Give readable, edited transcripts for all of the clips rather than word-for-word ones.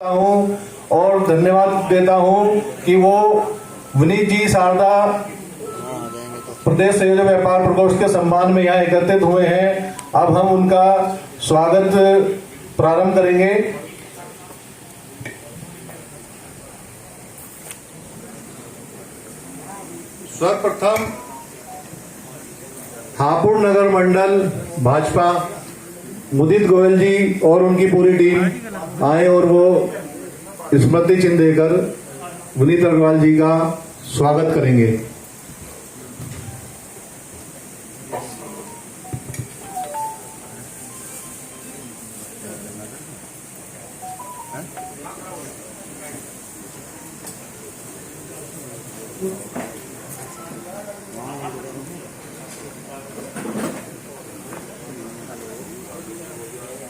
हूँ और धन्यवाद देता हूँ कि वो विनीत जी शारदा प्रदेश संयोजक व्यापार प्रकोष्ठ के सम्मान में यहाँ एकत्रित हुए हैं। अब हम उनका स्वागत प्रारंभ करेंगे। सर्वप्रथम हापुड़ नगर मंडल भाजपा मुदित गोयल जी और उनकी पूरी टीम आए और वो स्मृति चिन्ह देकर विनीत अग्रवाल जी का स्वागत करेंगे।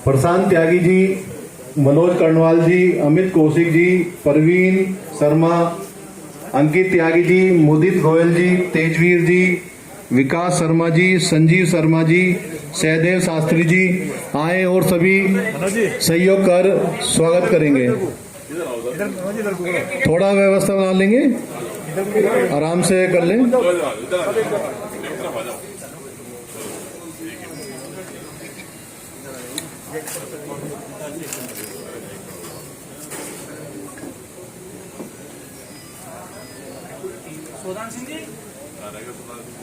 प्रशांत त्यागी जी, मनोज कर्णवाल जी, अमित कौशिक जी, परवीन शर्मा, अंकित त्यागी जी, मुदित गोयल जी, तेजवीर जी, विकास शर्मा जी, संजीव शर्मा जी, सहदेव शास्त्री जी आए और सभी सहयोग कर स्वागत करेंगे। थोड़ा व्यवस्था बना लेंगे, आराम से कर लें।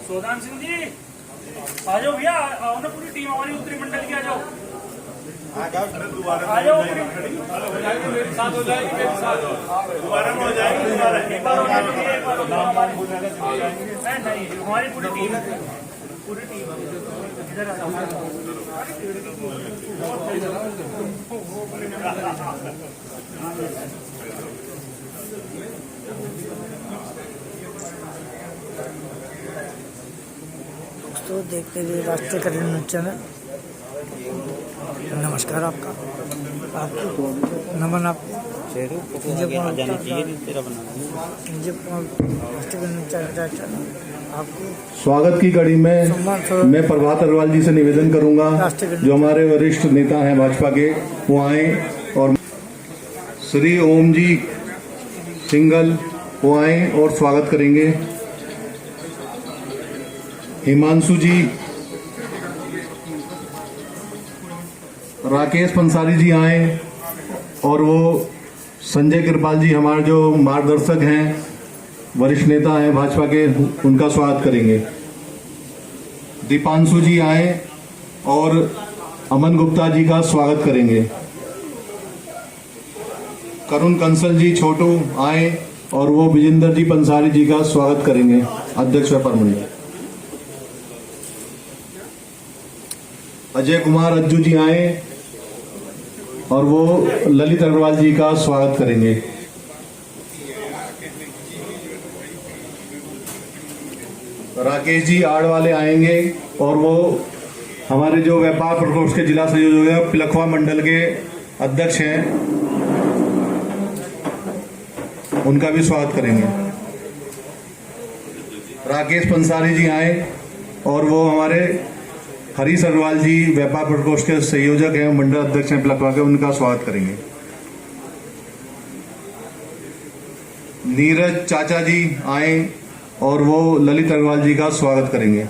सोदान सिंह जी आ जाओ भैया, आओ ना, पूरी टीम हमारी उत्तरी मंडल की आ जाओ। आ जाओ, साथ हो जाएगी, दोबारा हो जाएगी, एक बार हो जाएगी, एक बार नहीं, हमारी पूरी टीम इधर आ जाओ। तो देखते हुए राष्ट्रीय कल्याण न्यूज चैनल, नमस्कार। आपको नमन। आप आपको स्वागत की कड़ी में मैं प्रभात अग्रवाल जी से निवेदन करूंगा, जो हमारे वरिष्ठ नेता हैं भाजपा के, वो आए और श्री ओम जी सिंगल वो आए और स्वागत करेंगे। हिमांशु जी, राकेश पंसारी जी आए और वो संजय कृपाल जी, हमारे जो मार्गदर्शक हैं, वरिष्ठ नेता हैं भाजपा के, उनका स्वागत करेंगे। दीपांशु जी आए और अमन गुप्ता जी का स्वागत करेंगे। करुण कंसल जी छोटू आए और वो विजेंद्र जी पंसारी जी का स्वागत करेंगे, अध्यक्ष व्यापार मंडल। अजय कुमार अज्जू जी आए और वो ललित अग्रवाल जी का स्वागत करेंगे। राकेश जी आड़ वाले आएंगे और वो हमारे जो व्यापार प्रकोष्ठ के जिला संयोजक है, पिलखवा मंडल के अध्यक्ष हैं, उनका भी स्वागत करेंगे। राकेश पंसारी जी आए और वो हमारे हरीश अग्रवाल जी व्यापार प्रकोष्ठ के संयोजक हैं, मंडल अध्यक्ष हैं पिलखवा के, उनका स्वागत करेंगे। नीरज चाचा जी आए और वो ललित अग्रवाल जी का स्वागत करेंगे।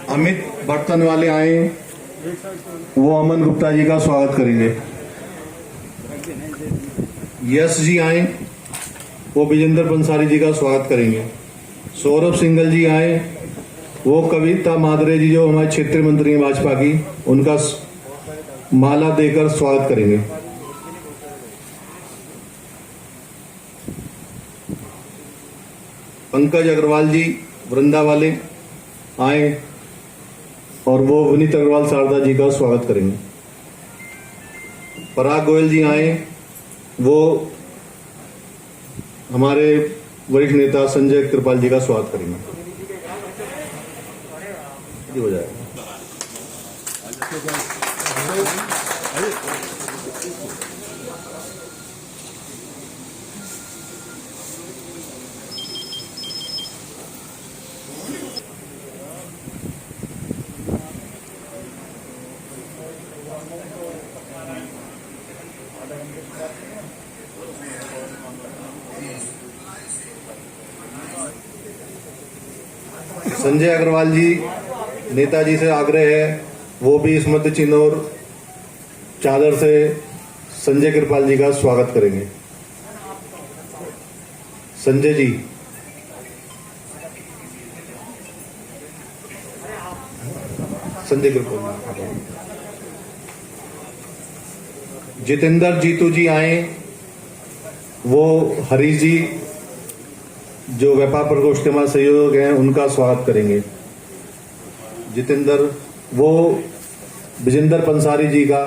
अमित बर्तन वाले आए, वो अमन गुप्ता जी का स्वागत करेंगे। यश जी आए, वो विजेंद्र पंसारी जी का स्वागत करेंगे। सौरभ सिंगल जी आए, वो कविता मादरे जी जो हमारे क्षेत्रीय मंत्री हैं भाजपा की, उनका माला देकर स्वागत करेंगे। पंकज अग्रवाल जी वृंदा वाले आए और वो विनीत अग्रवाल शारदा जी का स्वागत करेंगे। पराग गोयल जी आए, वो हमारे वरिष्ठ नेता संजय कृपाल जी का स्वागत करेंगे। हो जाएगा। संजय अग्रवाल जी, नेताजी से आग्रह है वो भी स्मृति चिन्ह और चादर से संजय कृपाल जी का स्वागत करेंगे। संजय जी, संजय कृपाल। जितेंद्र जीतू जी आए, वो हरीश जी जो व्यापार प्रकोष्ठ के हमारे सहयोग हैं उनका स्वागत करेंगे। जितेंद्र, वो विजेंद्र पंसारी जी का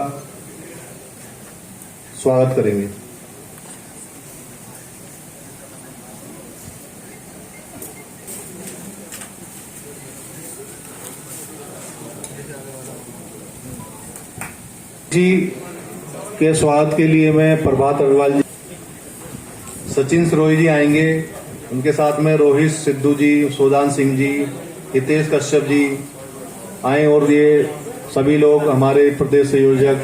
स्वागत करेंगे। जी के स्वागत के लिए मैं प्रभात अग्रवाल जी, सचिन सरोही जी आएंगे, उनके साथ में रोहित सिद्धू जी, सोदान सिंह जी, हितेश कश्यप जी आए और ये सभी लोग हमारे प्रदेश संयोजक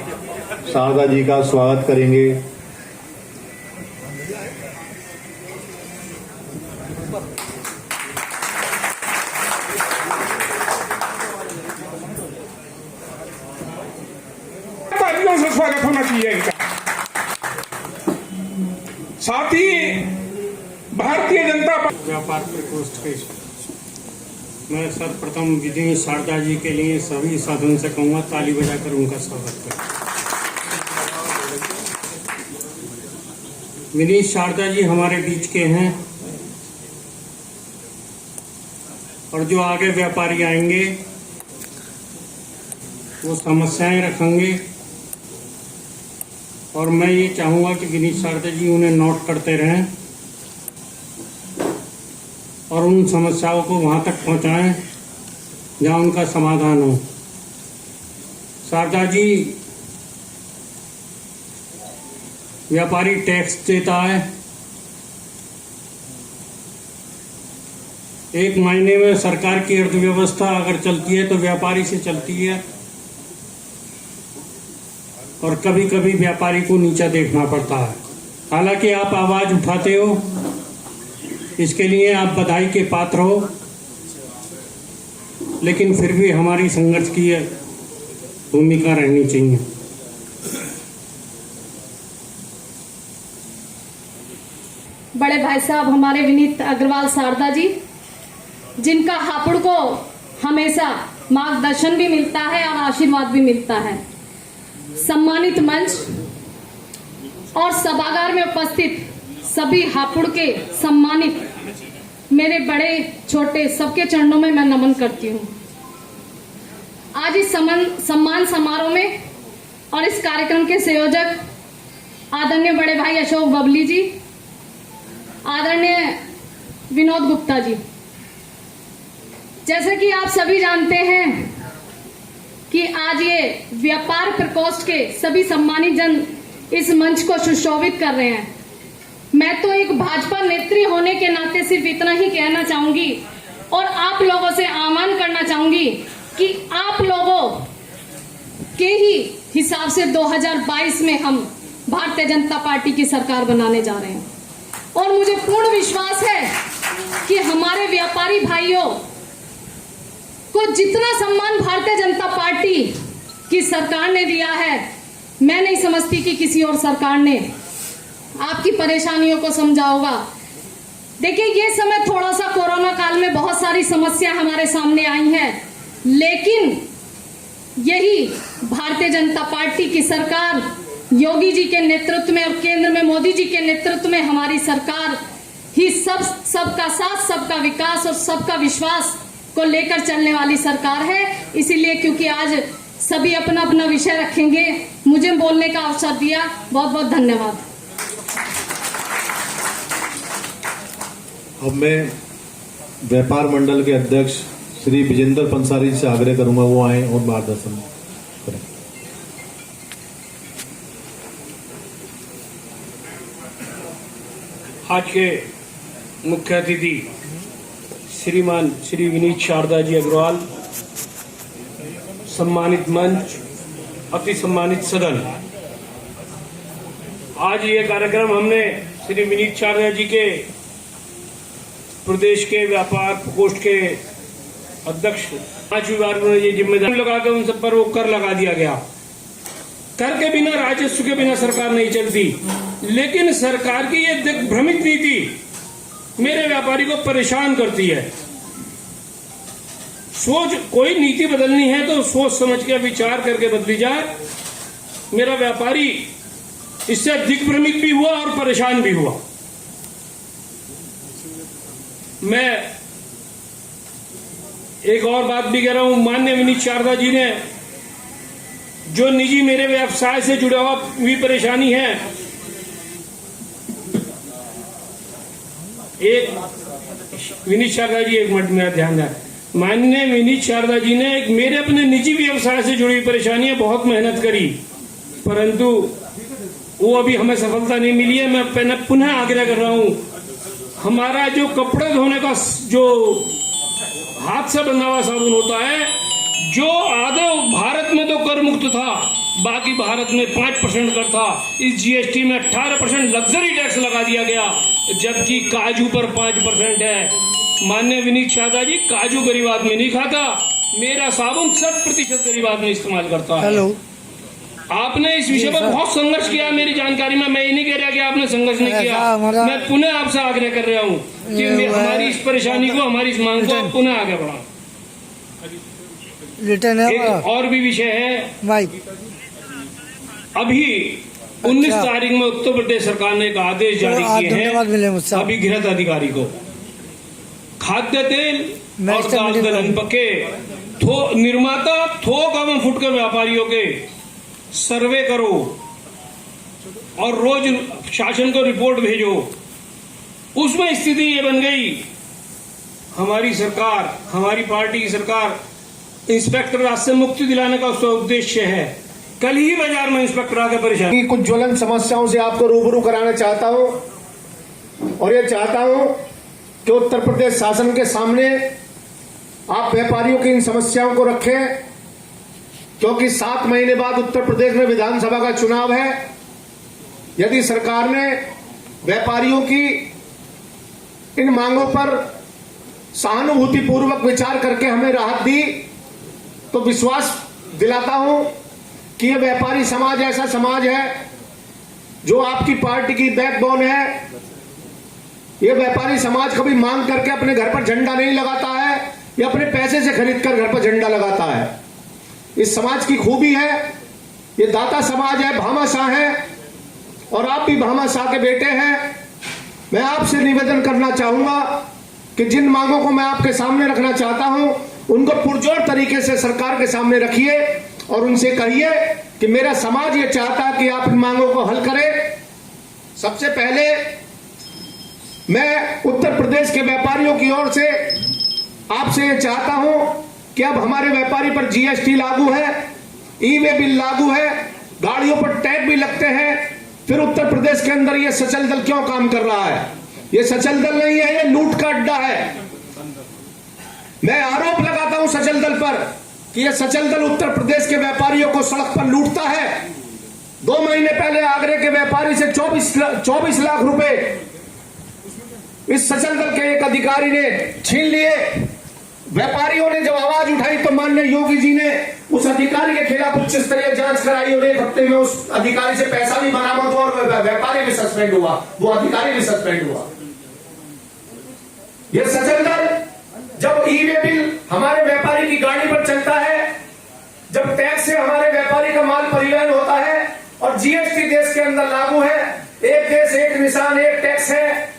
शारदा जी का स्वागत करेंगे। तालियों से स्वागत होना चाहिए इनका। साथ ही भारतीय जनता पार्टी व्यापार प्रकोष्ठ के मैं सर्वप्रथम विनीत शारदा जी के लिए सभी साधन से कहूँगा ताली बजाकर उनका स्वागत करें। विनीत शारदा जी हमारे बीच के हैं और जो आगे व्यापारी आएंगे वो समस्याएं रखेंगे और मैं ये चाहूँगा कि विनीत शारदा जी उन्हें नोट करते रहें और उन समस्याओं को वहाँ तक पहुँचाएं जहाँ उनका समाधान हो। शारदा जी, व्यापारी टैक्स देता है, एक महीने में सरकार की अर्थव्यवस्था अगर चलती है तो व्यापारी से चलती है और कभी कभी व्यापारी को नीचा देखना पड़ता है। हालांकि आप आवाज उठाते हो, इसके लिए आप बधाई के पात्र हो, लेकिन फिर भी हमारी संघर्ष की भूमिका रहनी चाहिए। बड़े भाई साहब हमारे विनीत अग्रवाल शारदा जी, जिनका हापुड़ को हमेशा मार्गदर्शन भी मिलता है और आशीर्वाद भी मिलता है। सम्मानित मंच और सभागार में उपस्थित सभी हापुड़ के सम्मानित मेरे बड़े छोटे सबके चरणों में मैं नमन करती हूँ। आज इस सम्मान समारोह में और इस कार्यक्रम के संयोजक आदरणीय बड़े भाई अशोक बबली जी, आदरणीय विनोद गुप्ता जी, जैसे कि आप सभी जानते हैं कि आज ये व्यापार प्रकोष्ठ के सभी सम्मानित जन इस मंच को सुशोभित कर रहे हैं। मैं तो एक भाजपा नेत्री होने के नाते सिर्फ इतना ही कहना चाहूंगी और आप लोगों से आह्वान करना चाहूंगी कि आप लोगों के ही हिसाब से 2022 में हम भारतीय जनता पार्टी की सरकार बनाने जा रहे हैं और मुझे पूर्ण विश्वास है कि हमारे व्यापारी भाइयों को जितना सम्मान भारतीय जनता पार्टी की सरकार ने दिया है, मैं नहीं समझती कि किसी और सरकार ने आपकी परेशानियों को समझा होगा। देखिए, ये समय थोड़ा सा कोरोना काल में बहुत सारी समस्या हमारे सामने आई हैं, लेकिन यही भारतीय जनता पार्टी की सरकार योगी जी के नेतृत्व में और केंद्र में मोदी जी के नेतृत्व में हमारी सरकार ही सबका साथ, सबका विकास और सबका विश्वास को लेकर चलने वाली सरकार है। इसीलिए क्योंकि आज सभी अपना अपना विषय रखेंगे, मुझे बोलने का अवसर दिया, बहुत बहुत धन्यवाद। अब मैं व्यापार मंडल के अध्यक्ष श्री विजेंद्र पंसारी जी से आग्रह करूंगा वो आए और मार्गदर्शन करें। आज के मुख्य अतिथि श्रीमान श्री विनीत शारदा जी अग्रवाल, सम्मानित मंच अति सम्मानित सदन, आज ये कार्यक्रम हमने श्री विनीत शारदा जी के प्रदेश के व्यापार प्रकोष्ठ के अध्यक्ष 5वीं बार में ये जिम्मेदारी लगा के उन सब पर वो कर लगा दिया गया। कर के बिना, राजस्व के बिना सरकार नहीं चलती। लेकिन सरकार की ये दिग्भ्रमित नीति मेरे व्यापारी को परेशान करती है। कोई नीति बदलनी है तो सोच समझ के विचार करके बदली जाए। मेरा व्यापारी इससे दिग्भ्रमित भी हुआ और परेशान भी हुआ। मैं एक और बात भी कह रहा हूं, माननीय विनीत शारदा जी ने जो निजी मेरे व्यवसाय से जुड़ा हुई परेशानी है, विनीत शारदा जी, एक मिनट मेरा ध्यान है। माननीय विनीत शारदा जी ने मेरे अपने निजी व्यवसाय से जुड़ी परेशानी है, बहुत मेहनत करी, परंतु वो अभी हमें सफलता नहीं मिली है। मैं पुनः आग्रह कर रहा हूं, हमारा जो कपड़े धोने का जो हाथ से बना हुआ साबुन होता है, जो आधे भारत में तो कर मुक्त था, बाकी भारत में 5% कर था, इस जीएसटी में 18% लग्जरी टैक्स लगा दिया गया, जबकि काजू पर 5% है। माननीय विनीत शारदा जी, काजू गरीब आदमी नहीं खाता, मेरा साबुन 100% गरीब आदमी इस्तेमाल करता है। हेलो, आपने इस विषय पर बहुत संघर्ष किया मेरी जानकारी में। मैं ये नहीं कह रहा कि आपने संघर्ष नहीं किया। मैं पुनः आपसे आग्रह कर रहा हूँ कि हमारी इस परेशानी को, हमारी इस मांग को पुनः आगे बढ़ाओ। एक और भी विषय है भाई, अभी 19 तारीख में उत्तर प्रदेश सरकार ने एक आदेश जारी किए हैं अभी गृह अधिकारी को, खाद्य तेल और दाल दलहन पके निर्माता थोक एवं फुटकर व्यापारियों के सर्वे करो और रोज शासन को रिपोर्ट भेजो। उसमें स्थिति ये बन गई, हमारी सरकार, हमारी पार्टी की सरकार इंस्पेक्टर राज से मुक्ति दिलाने का उसका उद्देश्य है। कल ही बाजार में इंस्पेक्टर आके परेशान, कुछ ज्वलंत समस्याओं से आपको रूबरू कराना चाहता हूं और ये चाहता हूं कि उत्तर प्रदेश शासन के सामने आप व्यापारियों की इन समस्याओं को रखें, क्योंकि 7 महीने बाद उत्तर प्रदेश में विधानसभा का चुनाव है। यदि सरकार ने व्यापारियों की इन मांगों पर सहानुभूतिपूर्वक विचार करके हमें राहत दी, तो विश्वास दिलाता हूं कि यह व्यापारी समाज ऐसा समाज है जो आपकी पार्टी की बैकबोन है। यह व्यापारी समाज कभी मांग करके अपने घर पर झंडा नहीं लगाता है, या अपने पैसे से खरीद कर घर पर झंडा लगाता है। इस समाज की खूबी है, ये दाता समाज है, भामाशाह है, और आप भी भामाशाह के बेटे हैं। मैं आपसे निवेदन करना चाहूंगा कि जिन मांगों को मैं आपके सामने रखना चाहता हूं, उनको पुरजोर तरीके से सरकार के सामने रखिए और उनसे कहिए कि मेरा समाज ये चाहता है कि आप इन मांगों को हल करें। सबसे पहले मैं उत्तर प्रदेश के व्यापारियों की ओर से आपसे ये चाहता हूं कि अब हमारे व्यापारी पर जीएसटी लागू है, ई-वे बिल लागू है, गाड़ियों पर टैग भी लगते हैं, फिर उत्तर प्रदेश के अंदर ये सचल दल क्यों काम कर रहा है? ये सचल दल नहीं है, ये लूट का अड्डा है। मैं आरोप लगाता हूं सचल दल पर कि ये सचल दल उत्तर प्रदेश के व्यापारियों को सड़क पर लूटता है। 2 महीने पहले आगरे के व्यापारी से 24 लाख रुपए इस सचल दल के एक अधिकारी ने छीन लिए। व्यापारियों ने जब आवाज उठाई तो माननीय योगी जी ने उस अधिकारी के खिलाफ उच्च स्तरीय जांच कराई और 1 हफ्ते में उस अधिकारी से पैसा भी बरामद हुआ और व्यापारी भी सस्पेंड हुआ, वो अधिकारी भी सस्पेंड हुआ। यह सचल दल जब ई-वे बिल हमारे व्यापारी की गाड़ी पर चलता है, जब टैक्स से हमारे व्यापारी का माल परिवहन होता है और जीएसटी देश के अंदर लागू है, एक देश एक निशान एक टैक्स है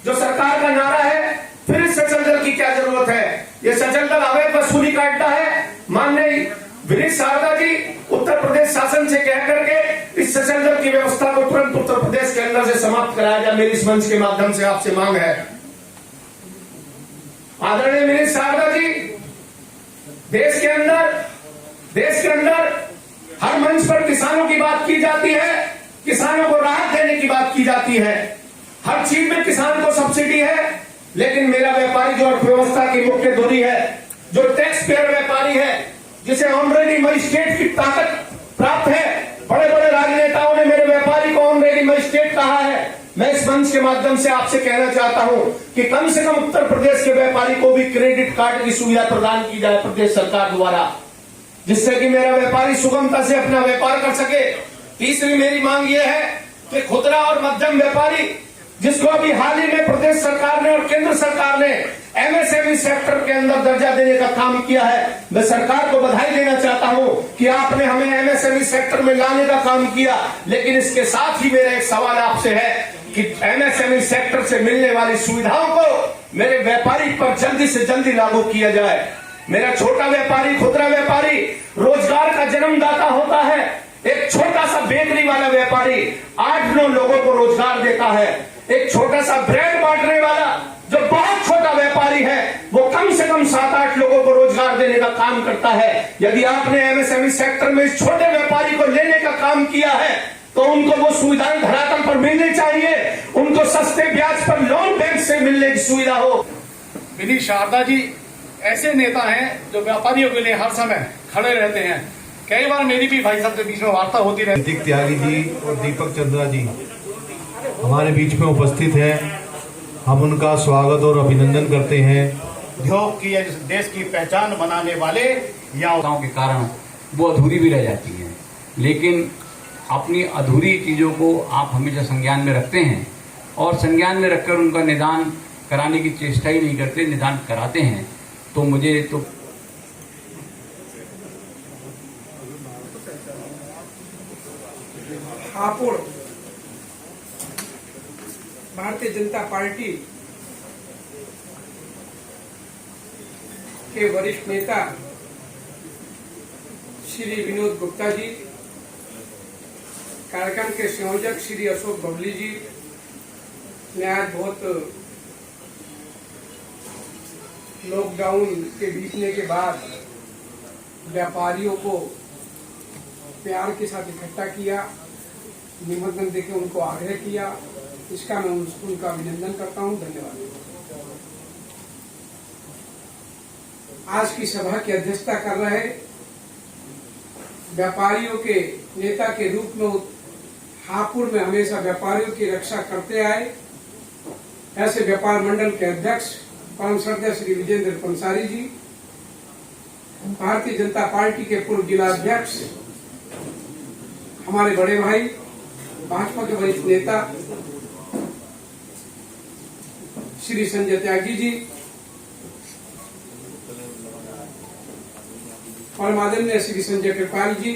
जो सरकार का नारा है, फिर इस सचल दल की क्या जरूरत है? ये सचल दल अवैध वसूली का अड्डा है। माननीय विनीत शारदा जी उत्तर प्रदेश शासन से कह करके इस सचल दल की व्यवस्था को तुरंत उत्तर प्रदेश के अंदर से समाप्त कराया जाए। मेरी इस मंच के माध्यम से आपसे मांग है। आदरणीय विनीत शारदा जी, देश के अंदर हर मंच पर किसानों की बात की जाती है, किसानों को राहत देने की बात की जाती है, हर चीज में किसान को सब्सिडी है, लेकिन मेरा व्यापारी जो अर्थव्यवस्था की मुख्य धुरी है, जो टैक्स पेयर व्यापारी है, जिसे ऑनरेडी मजिस्ट्रेट की ताकत प्राप्त मैं इस मंच के माध्यम से आपसे कहना चाहता हूं कि कम से कम उत्तर प्रदेश के व्यापारी को भी क्रेडिट कार्ड की सुविधा प्रदान की जाए प्रदेश सरकार द्वारा, जिससे कि मेरा व्यापारी सुगमता से अपना व्यापार कर सके। तीसरी मेरी मांग यह है कि खुदरा और मध्यम व्यापारी, जिसको अभी हाल ही में प्रदेश सरकार ने और केंद्र सरकार ने एमएसएमई सेक्टर के अंदर दर्जा देने का काम किया है, मैं सरकार को बधाई देना चाहता हूं कि आपने हमें एमएसएमई सेक्टर में लाने का काम किया। लेकिन इसके साथ ही मेरा एक सवाल आपसे है कि एमएसएमई सेक्टर से मिलने वाली सुविधाओं को मेरे व्यापारी पर जल्दी से जल्दी लागू किया जाए। मेरा छोटा व्यापारी, खुदरा व्यापारी रोजगार का जन्मदाता होता है। एक छोटा सा बेकरी वाला व्यापारी 8-9 लोगों को रोजगार देता है। एक छोटा सा ब्रेड बांटने वाला जो बहुत छोटा व्यापारी है, वो कम से कम 7-8 लोगों को रोजगार देने का काम करता है। यदि आपने एमएसएमई सेक्टर में इस छोटे व्यापारी को लेने का काम किया है, तो उनको वो सुविधाएं धरातल पर मिलनी चाहिए। उनको सस्ते ब्याज पर लोन बैंक से मिलने की सुविधा हो। विनीत शारदा जी ऐसे नेता हैं जो व्यापारियों के लिए हर समय खड़े रहते हैं। कई बार मेरी भी भाई साहब के बीच में वार्ता होती रहती है। ऋतिक त्यागी जी और दीपक चंद्रा जी हमारे बीच में उपस्थित हैं। हम उनका स्वागत और अभिनंदन करते हैं। उद्योग की या देश की पहचान बनाने वाले या के कारण वो अधूरी भी रह जाती हैं, लेकिन अपनी अधूरी चीजों को आप हमेशा संज्ञान में रखते हैं और संज्ञान में रखकर उनका निदान कराने की चेष्टा ही नहीं करते, निदान कराते हैं। तो मुझे तो हापुड़ भारतीय जनता पार्टी के वरिष्ठ नेता श्री विनोद गुप्ता जी, कार्यक्रम के संयोजक श्री अशोक बबली जी ने आज बहुत लॉकडाउन के बीतने के बाद व्यापारियों को प्यार के साथ इकट्ठा किया, निमंत्रण देकर उनको आग्रह किया। इसका मैं उनका अभिनंदन करता हूं। धन्यवाद। आज की सभा की अध्यक्षता कर रहे व्यापारियों के नेता के रूप में हापुड़ में हमेशा व्यापारियों की रक्षा करते आए ऐसे व्यापार मंडल के अध्यक्ष परम श्रद्धेय श्री विजेंद्र पंसारी जी, भारतीय जनता पार्टी के पूर्व जिला अध्यक्ष हमारे बड़े भाई भाजपा के वरिष्ठ नेता श्री संजय त्यागी जी, परम आदरणीय श्री संजय कृपाल जी,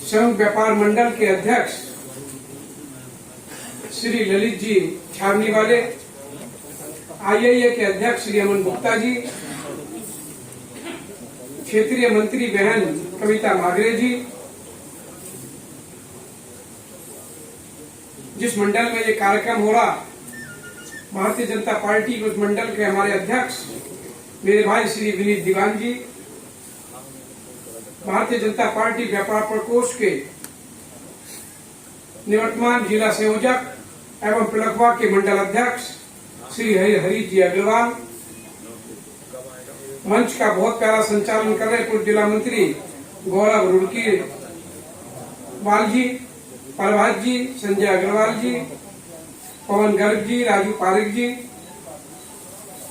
संघ व्यापार मंडल के अध्यक्ष श्री ललित जी छावनी वाले, आईआईए के अध्यक्ष श्री अमन गुप्ता जी, क्षेत्रीय मंत्री बहन कविता मागरे जी, जिस मंडल में ये कार्यक्रम हो रहा भारतीय जनता पार्टी के उस मंडल के हमारे अध्यक्ष मेरे भाई श्री विनीत दीवान जी, भारतीय जनता पार्टी व्यापार प्रकोष्ठ के निवर्तमान जिला संयोजक एवं पिलखवा के मंडल अध्यक्ष श्री हरि जी अग्रवाल, मंच का बहुत प्यारा संचालन कर रहे पूर्व जिला मंत्री गौरव रुड़की वाल जी, प्रभात जी, संजय अग्रवाल जी, पवन गर्ग जी, राजू पारिक जी,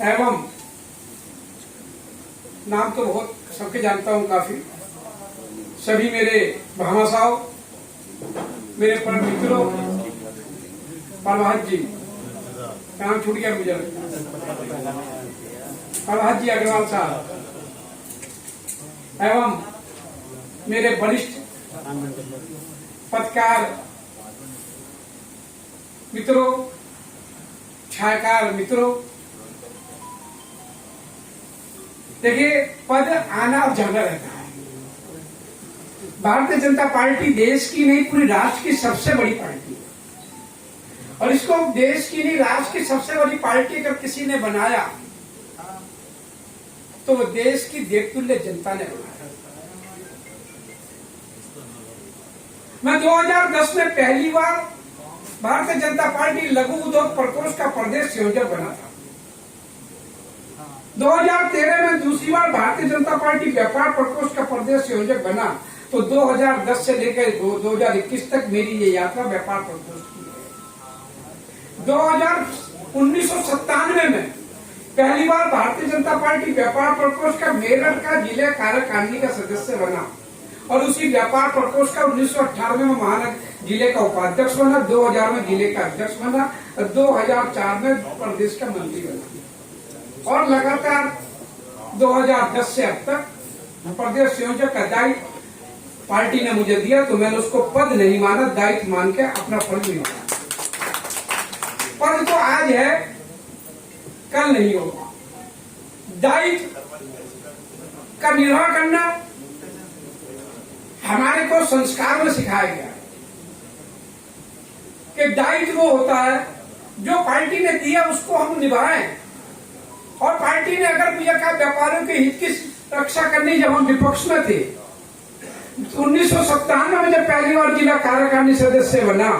एवं नाम तो बहुत सबके जानता हूं काफी, सभी मेरे भामाशाह, मेरे परम मित्रों, प्रभात जी नाम छूट गया मुझे, प्रभात जी अग्रवाल साहब, एवं मेरे वरिष्ठ पत्रकार मित्रों, छायाकार मित्रों, देखिए पद आना और जाना रहता है। भारतीय जनता पार्टी देश की नहीं पूरी राष्ट्र की सबसे बड़ी पार्टी है और इसको देश की नहीं राष्ट्र की सबसे बड़ी पार्टी अगर किसी ने बनाया तो वो देश की देवतुल्य जनता ने बनाया। मैं 2010 में पहली बार भारतीय जनता पार्टी लघु उद्योग प्रकोष्ठ का प्रदेश संयोजक बना था। 2013 में दूसरी बार भारतीय जनता पार्टी व्यापार प्रकोष्ठ का प्रदेश संयोजक बना, तो 2010 से लेकर 2021 तक मेरी ये यात्रा व्यापार प्रकोष्ठ की है। 1997 में पहली बार भारतीय जनता पार्टी व्यापार प्रकोष्ठ का मेरठ का जिले कार्यकारिणी का सदस्य बना और उसी व्यापार प्रकोष्ठ का 1998 में महानगर जिले का उपाध्यक्ष बना, 2000 में जिले का अध्यक्ष बना और 2004 में प्रदेश का मंत्री बना और लगातार 2010 से अब तक प्रदेश संयोजक का दायित्व पार्टी ने मुझे दिया तो मैंने उसको पद नहीं माना, दायित्व मान के अपना फर्ज नहीं माना। पद तो आज है, कल नहीं होगा। दायित्व का निर्वाह करना हमारे को संस्कार में सिखाया गया कि दायित्व वो होता है जो पार्टी ने दिया उसको हम निभाएं। और पार्टी ने अगर मुझे कहा व्यापारियों के हित की रक्षा करनी, जब हम विपक्ष में थे 1997 में जब पहली बार जिला कार्यकारिणी सदस्य बना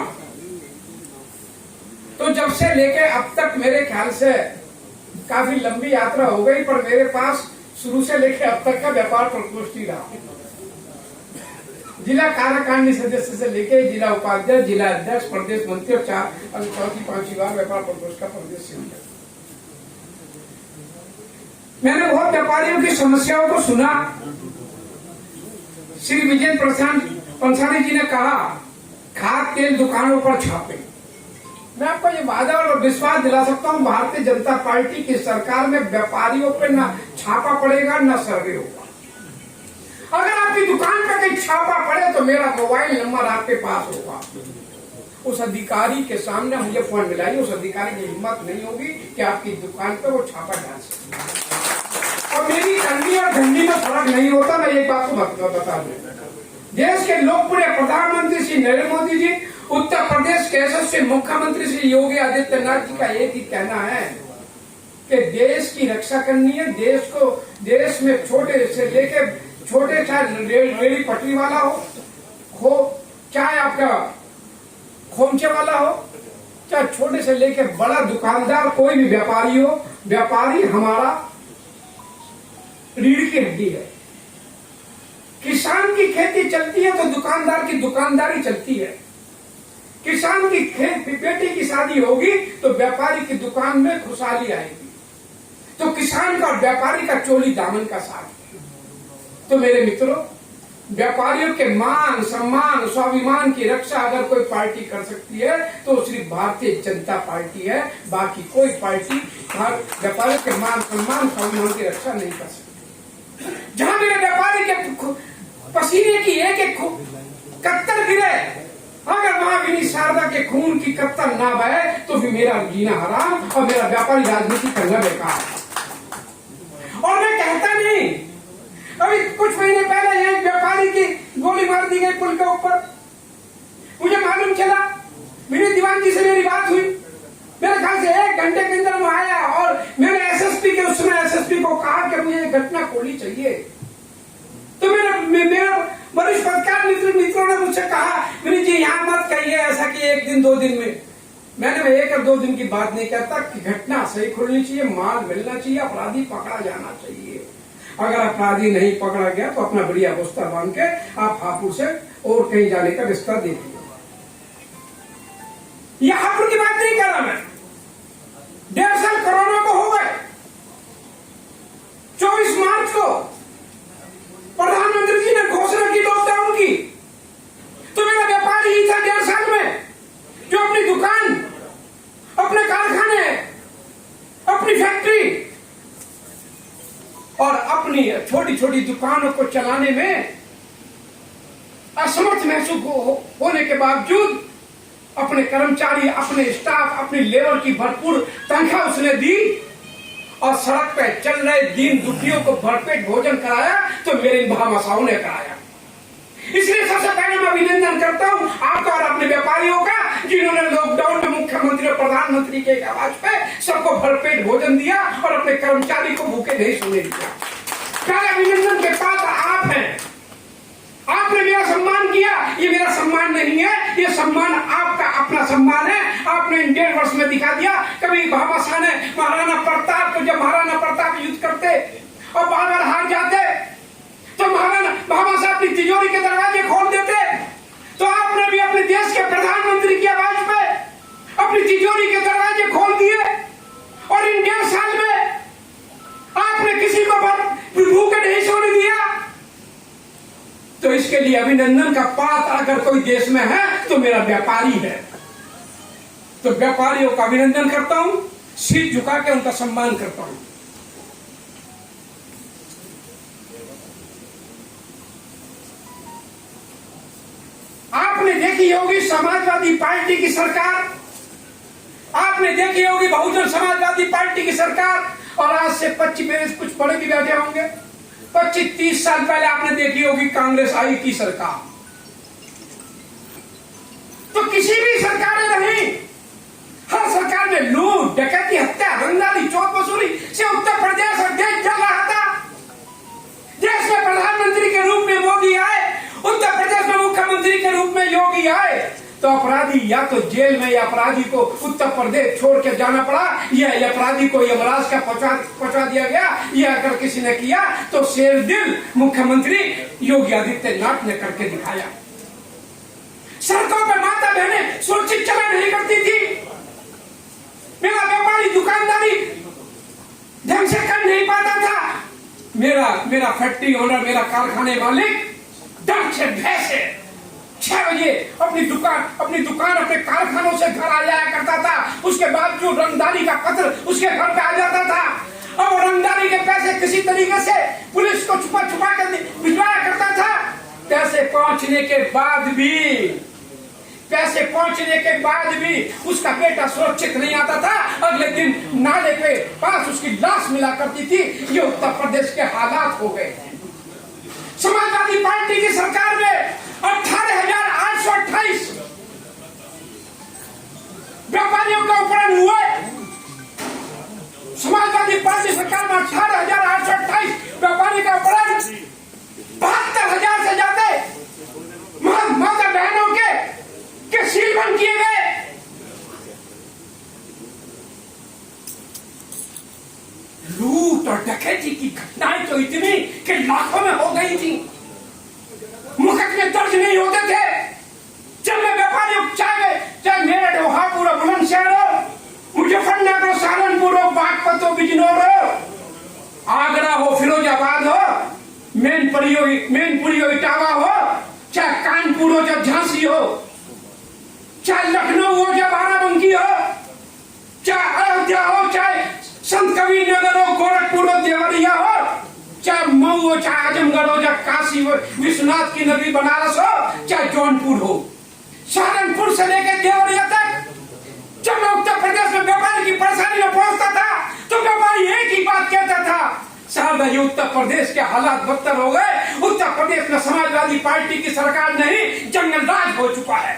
तो जब से लेके अब तक मेरे ख्याल से काफी लंबी यात्रा हो गई, पर मेरे पास शुरू से लेके अब तक का व्यापार प्रकोष्ठ ही रहा। जिला कार्यकारिणी सदस्य से लेके जिला उपाध्यक्ष, जिला अध्यक्ष, प्रदेश मंत्री और चौथी पांचवी बार व्यापार प्रकोष्ठ का प्रदेश संयोजक। मैंने बहुत व्यापारियों की समस्याओं को सुना। श्री विजय प्रशांत पंसारी जी ने कहा खाद तेल दुकानों पर छापे। मैं आपको ये वादा और विश्वास दिला सकता हूँ, भारतीय जनता पार्टी की सरकार में व्यापारियों पे ना छापा पड़ेगा ना सर्वे होगा। अगर आपकी दुकान पे कहीं छापा पड़े तो मेरा मोबाइल नंबर आपके पास होगा। उस अधिकारी के सामने मुझे फोन मिलाइए, उस अधिकारी की हिम्मत नहीं होगी कि आपकी दुकान पे वो छापा डाल सके। और मेरी ठंडी और ठंडी में फर्क नहीं होता। मैं एक बात को बता दूं, देश के लोकप्रिय प्रधानमंत्री श्री नरेंद्र मोदी जी, उत्तर प्रदेश के यशस्वी मुख्यमंत्री श्री योगी आदित्यनाथ जी का एक ही कहना है कि देश की रक्षा करनी है। देश में छोटे से लेके छोटे, चाहे रेड़ी पटरी वाला हो, चाहे आपका खोमचे वाला हो, चाहे छोटे से लेके बड़ा दुकानदार, कोई भी व्यापारी हो, व्यापारी हमारा रीढ़ की हड्डी है। किसान की खेती चलती है तो दुकानदार की दुकानदारी चलती है। किसान की बेटी की शादी होगी तो व्यापारी की दुकान में खुशहाली आएगी। तो किसान का और व्यापारी का चोली दामन का साथ है। तो मेरे मित्रों, व्यापारियों के मान, सम्मान, स्वाभिमान की रक्षा अगर कोई पार्टी कर सकती है तो सिर्फ भारतीय जनता पार्टी है। बाकी कोई पार्टी व्यापारियों के मान, सम्मान, स्वाभिमान की रक्षा नहीं कर सकती। जहां मेरे व्यापारी के पसीने की एक कत्तर गिरे, अगर वहां विनीत शारदा के खून की कत्तर ना बहे तो फिर मेरा जीना हराम और मेरा व्यापारी राजनीति करना बेकार। और मैं कहता नहीं, अभी कुछ महीने पहले एक व्यापारी की गोली मार दी गई पुल के ऊपर। मुझे मालूम चला, विनीत दीवान जी से मेरी बात हुई। मेरे ख्याल से 1 घंटे के अंदर वो आया और मैंने एसएसपी के उस समय एसएसपी को कहा कि मुझे घटना खोली चाहिए। तो मेरा वरिष्ठ पत्रकार मित्रों ने मुझसे कहा, विनीत जी यहाँ मत कहिए ऐसा कि 1 दिन 2 दिन में। मैंने 1 और 2 दिन की बात नहीं कहता कि घटना सही खुलनी चाहिए, माल मिलना चाहिए, अपराधी पकड़ा जाना चाहिए। अगर अपराधी नहीं पकड़ा गया तो अपना बढ़िया बस्ता बांध के आप हापुड़ से और कहीं जाने का रास्ता देखिए। यह हापुड़ की बात नहीं कर रहा मैं। 1.5 साल कोरोना को हो गए। 24 मार्च को प्रधानमंत्री जी ने घोषणा की लॉकडाउन की, तो मेरा व्यापारी ही था 1.5 साल में जो अपनी दुकान, अपने कारखाने, अपनी फैक्ट्री और अपनी छोटी छोटी दुकानों को चलाने में असमर्थ महसूस होने के बावजूद अपने कर्मचारी, अपने स्टाफ, अपनी लेबर की भरपूर तनख्वाह उसने दी और सड़क पे चल रहे दीन दुखियों को भरपेट भोजन कराया तो मेरे भामाशाहों ने कराया। इसलिए सबसे पहले मैं अभिनंदन करता हूं आपका और अपने व्यापारियों का, जिन्होंने लॉकडाउन में मुख्यमंत्री और प्रधानमंत्री के आवाज पे सबको भरपेट भोजन दिया और अपने कर्मचारी को भूखे नहीं सोने दिया। पहले अभिनंदन के पात्र आप हैं। आपने मेरा सम्मान किया। ये मेरा सम्मान नहीं है, ये सम्मान आपका अपना सम्मान है। आपने इन 1.5 वर्ष में दिखा दिया। कभी भामाशाह ने महाराणा प्रताप को, जब महाराणा प्रताप युद्ध करते और बार-बार हार जाते तो महाराणा भामाशाह अपनी तिजोरी के दरवाजे खोल देते। तो आपने भी अपने देश के प्रधानमंत्री की आवाज पे अपनी तिजोरी के दरवाजे इसके लिए अभिनंदन का पात्र अगर कोई देश में है तो मेरा व्यापारी है। तो व्यापारियों का अभिनंदन करता हूं, सिर झुका के उनका सम्मान करता हूं। आपने देखी होगी समाजवादी पार्टी की सरकार, आपने देखी होगी बहुजन समाजवादी पार्टी की सरकार, और आज से 25 कुछ बड़े भी बैठे होंगे, 25-30 साल पहले आपने देखी होगी कांग्रेस आई की सरकार। तो किसी भी सरकार ने नहीं, हर सरकार में लूट, डकैती, हत्या, रंगदारी, चोर वसूली से उत्तर प्रदेश और देश चल रहा था। देश में प्रधानमंत्री के रूप में मोदी आए, उत्तर प्रदेश में मुख्यमंत्री के रूप में योगी आए, तो अपराधी या तो जेल में, या अपराधी को उत्तर प्रदेश छोड़ के जाना पड़ा, या अपराधी को यमराज का पहुंचा दिया गया, या अगर किसी ने किया तो शेरदिल मुख्यमंत्री योगी आदित्यनाथ ने करके दिखाया। सड़कों पर माता बहनें सुरक्षित चला नहीं करती थी। मेरा व्यापारी दुकानदारी ढंग से कर नहीं पाता था। मेरा फैक्ट्री ओनर, मेरा कारखाने मालिक डर से भय से 6 बजे अपनी दुकान अपने कारखानों से घर आ जाया करता था। उसके बाद जो रंगदारी का पत्र उसके घर पे आ जाता था, और रंगदारी के पैसे किसी तरीके से पुलिस को छुपा कर भिजवाया करता था। पैसे पहुंचने के बाद भी उसका बेटा सुरक्षित नहीं आता था। अगले दिन नाले पे पास उसकी लाश मिला करती थी। ये उत्तर प्रदेश के हालात हो गए। समाजवादी पार्टी की सरकार में 18,828 व्यापारियों का अपहरण हुए। समाजवादी पार्टी सरकार में 18,828 व्यापारी का अपहरण, 72,000 से ज्यादा माता बहनों के सीलबंद किए गए। लूट और डकैती की घटनाएं तो इतनी कि लाखों में हो गई थी। मुकदमे दर्ज नहीं होते थे। जब मैं व्यापारी चाहे मेरठ हो, हापुड़ हो, बुलंदशहर हो, मुजफ्फरनगर हो, सहारनपुर हो, बागपत हो, बिजनौर हो, आगरा हो, फिरोजाबाद हो, मैनपुरी हो, इटावा हो, चाहे कानपुर हो, चाहे झांसी हो, चाहे लखनऊ हो, चाहे बाराबंकी हो, चाहे अयोध्या हो, चाहे संत कबीर नगर हो, गोरखपुर हो, देवरिया हो, चाहे मऊ हो, चाहे आजमगढ़ हो, चाहे काशी हो, विश्वनाथ की नगरी बनारस हो, चाहे जौनपुर हो, सहारनपुर से लेकर देवरिया तक। जब मैं उत्तर प्रदेश में व्यापारी की परेशानी में पहुंचता था तो व्यापारी एक ही बात कहता था, शारदा ये उत्तर प्रदेश के हालात बदतर हो गए। उत्तर प्रदेश में समाजवादी पार्टी की सरकार नहीं, जंगल राज हो चुका है।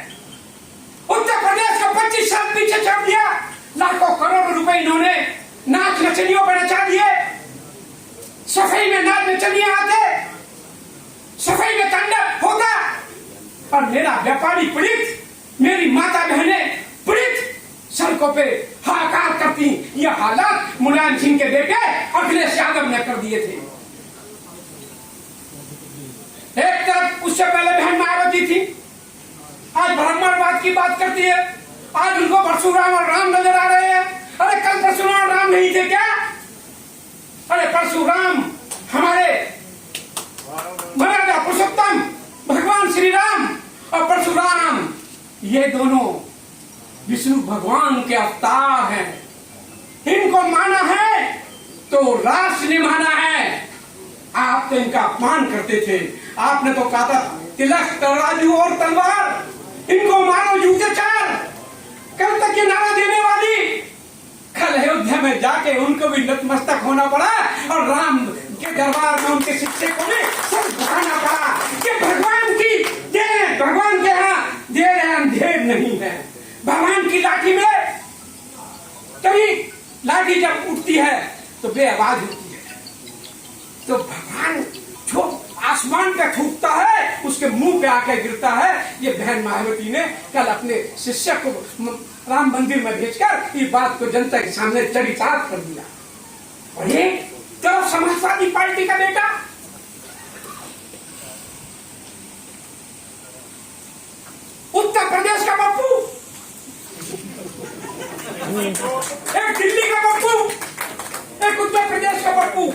उत्तर प्रदेश को 25 साल पीछे छोड़ दिया। लाखों करोड़ रुपए इन्होंने नाच नचनियों पर नचा दिए। सफाई में नाच नचनियां आते, सफाई में तांडव होता, और मेरा व्यापारी पीड़ित, मेरी माता बहनें पीड़ित सड़कों पे हाहाकार करती। ये हालात मुलायम सिंह के बेटे अखिलेश यादव ने कर दिए थे। एक तरफ उससे पहले बहन मायावती थी, आज ब्राह्मणवाद की बात करती है। आज उनको परशुराम और राम नजर आ रहे हैं। अरे कल परशुराम और राम नहीं थे क्या? अरे परशुराम हमारे मर्यादा पुरुषोत्तम भगवान श्री राम, और परशुराम ये दोनों विष्णु भगवान के अवतार हैं। इनको माना है तो राष्ट्र ने माना है। आप तो इनका अपमान करते थे। आपने तो कहा था तिलक, तराजू और तलवार, इनको मारो जूते चार। कल तक ये नारा देने वाली, कल अयोध्या में जाके उनको भी नतमस्तक होना पड़ा, और राम के दरबार में उनके शिक्षकों ने सब झुकाना पड़ा कि भगवान की देन, भगवान के यहाँ देर है अंधेर नहीं है। भगवान की लाठी में कभी लाठी जब उठती है तो बेआवाज होती है। तो भगवान जो आसमान पे थूकता है उसके मुंह पे आके गिरता है। ये बहन मायावती ने कल अपने शिष्य को राम मंदिर में भेजकर ये बात को जनता के सामने चरितार्थ कर दिया। और ये तरफ समाजवादी पार्टी का बेटा, उत्तर प्रदेश का पप्पू, एक दिल्ली का पप्पू, एक उत्तर प्रदेश का पप्पू,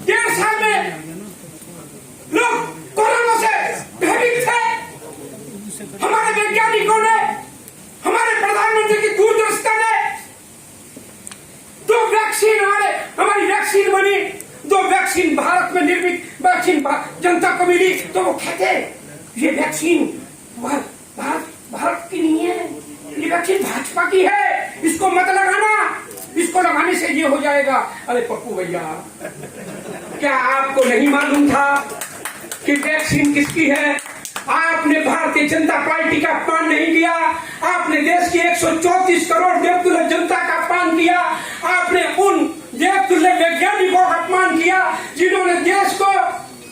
1.5 साल में वैक्सीन जनता को मिली तो वो कहते ये वैक्सीन भारत की नहीं है, ये वैक्सीन भाजपा की है, इसको मत लगाना, इसको लगाने से ये हो जाएगा। अरे पप्पू भैया, क्या आपको नहीं मालूम था कि वैक्सीन किसकी है? आपने भारतीय जनता पार्टी का अपमान नहीं किया, आपने देश की 134 करोड़ देवतुल्य जनता का अपमान किया, आपने उन देवतुल्य वैज्ञानिकों का अपमान किया जिन्होंने देश को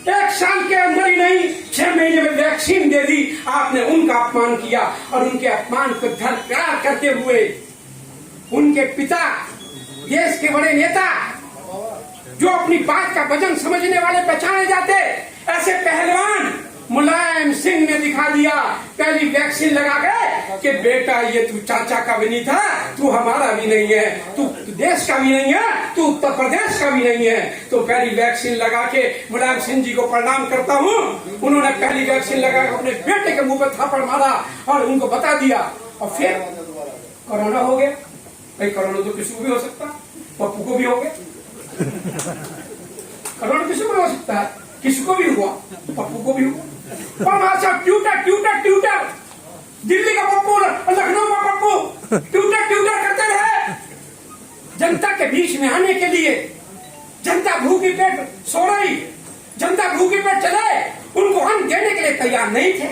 1 साल के अंदर ही नहीं 6 महीने में वैक्सीन दे दी। आपने उनका अपमान किया और उनके अपमान को बरकरार करते हुए उनके पिता, देश के बड़े नेता, जो अपनी बात का वजन समझने वाले पहचाने जाते, ऐसे पहलवान मुलायम सिंह ने दिखा दिया पहली वैक्सीन लगा के कि बेटा ये तू चाचा का भी नहीं था, तू हमारा भी नहीं है, तू देश का भी नहीं है, तू उत्तर प्रदेश का भी नहीं है। तो पहली वैक्सीन लगा के मुलायम सिंह जी को प्रणाम करता हूँ। उन्होंने पहली वैक्सीन लगा के अपने बेटे के मुंह पर थप्पड़ मारा और उनको बता दिया, और फिर कोरोना हो गया। भाई कोरोना तो किसी को भी हो सकता, पप्पू को भी हो गया, कोरोना किसी को भी हो सकता है, किसी को भी हुआ, पप्पू को भी हुआ। और वहां से ट्यूटर दिल्ली का पप्पू, लखनऊ का पप्पू ट्यूटर करते रहे। जनता के बीच में आने के लिए जनता भूखी पेट सो रही, जनता भूखी पेट चले, उनको अन्न देने के लिए तैयार नहीं थे।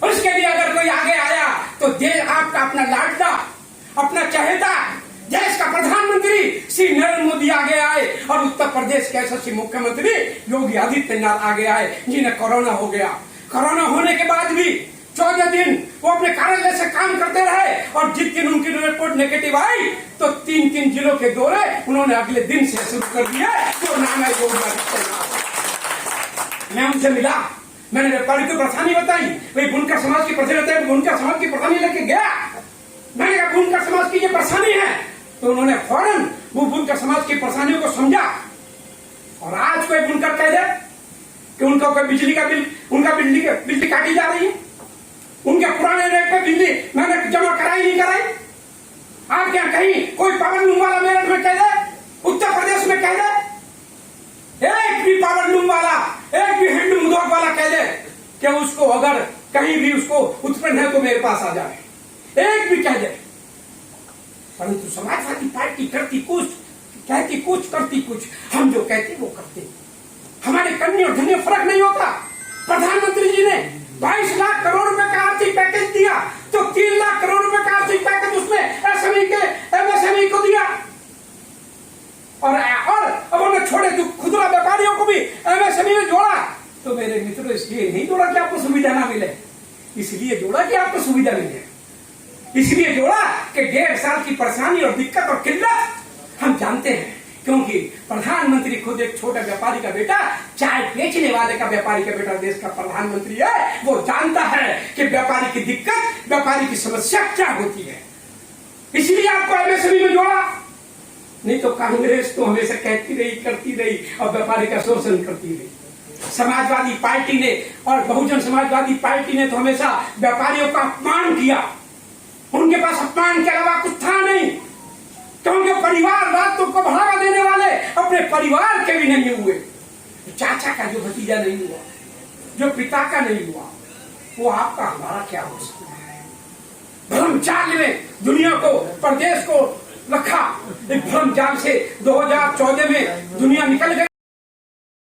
उसके लिए अगर कोई आगे आया तो देश आपका अपना लाडला, अपना चहेता देश का प्रधानमंत्री श्री नरेंद्र मोदी आगे आए और उत्तर प्रदेश के यशस्वी मुख्यमंत्री योगी आदित्यनाथ आगे आए, जिन्हें कोरोना हो गया। कोरोना होने के बाद भी 14 दिन वो अपने कार्यालय से काम करते रहे और जिस दिन उनकी रिपोर्ट नेगेटिव आई तो 3 जिलों के दौरे उन्होंने अगले दिन से शुरू कर दिए। तो नाम है योगी आदित्यनाथ। मैं उनसे मिला, मैंने व्यापारी को परेशानी बताई, भाई बुनकर समाज की परेशानी, बुनकर समाज की परेशानी लेके गया। मैंने कहा बुनकर समाज की ये परेशानी है, तो उन्होंने फौरन वो बुनकर समाज की परेशानियों को समझा। और आज कोई बुनकर कह दे कि उनका कोई बिजली का बिल, उनका बिजली काटी जा रही है, उनके पुराने रेट पे बिजली मैंने जमा कराई नहीं कराई। आप क्या कहीं कोई पावर लूम वाला मेरठ में कह दे, उत्तर प्रदेश में कह दे, एक भी पावर लूम वाला, एक भी हैंडलूम उद्योग वाला कह दे कि उसको अगर कहीं भी उसको उत्पन्न है तो मेरे पास आ जाए, एक भी कह दे। परंतु समाजवादी पार्टी करती कुछ, कहती कुछ, करती कुछ। हम जो कहते वो करते, हमारे कन्या और धन्य फर्क नहीं होता। प्रधानमंत्री जी ने 22 लाख करोड़ रुपए का आर्थिक पैकेज दिया तो 3 लाख करोड़ रुपए का आर्थिक पैकेज उसमें एमएसएमई को दिया। और अब उन्होंने छोड़े तो खुदरा व्यापारियों को भी एमएसएमई में जोड़ा। तो मेरे मित्रों, इसलिए नहीं जोड़ा कि आपको सुविधा ना मिले, इसलिए जोड़ा कि आपको सुविधा मिले, इसलिए जोड़ा कि 1.5 साल की परेशानी और दिक्कत और किल्लत हम जानते हैं। क्योंकि प्रधानमंत्री खुद एक छोटे व्यापारी का बेटा, चाय बेचने वाले का व्यापारी का बेटा देश का प्रधानमंत्री है। वो जानता है कि व्यापारी की दिक्कत, व्यापारी की समस्या क्या होती है, इसलिए आपको एमएसएमई में जोड़ा। नहीं तो कांग्रेस तो हमेशा कहती रही, करती रही और व्यापारी का शोषण करती रही। समाजवादी पार्टी ने और बहुजन समाजवादी पार्टी ने तो हमेशा व्यापारियों का अपमान किया। उनके पास अपमान के अलावा कुछ था नहीं, क्योंकि परिवारवाद तो को बढ़ावा देने वाले अपने परिवार के भी नहीं हुए। चाचा का जो भतीजा नहीं हुआ, जो पिता का नहीं हुआ, वो आपका हमारा क्या हो सकता है। भ्रमजाल में दुनिया को, प्रदेश को रखा, एक भ्रमजाल से 2014 में दुनिया निकल गई।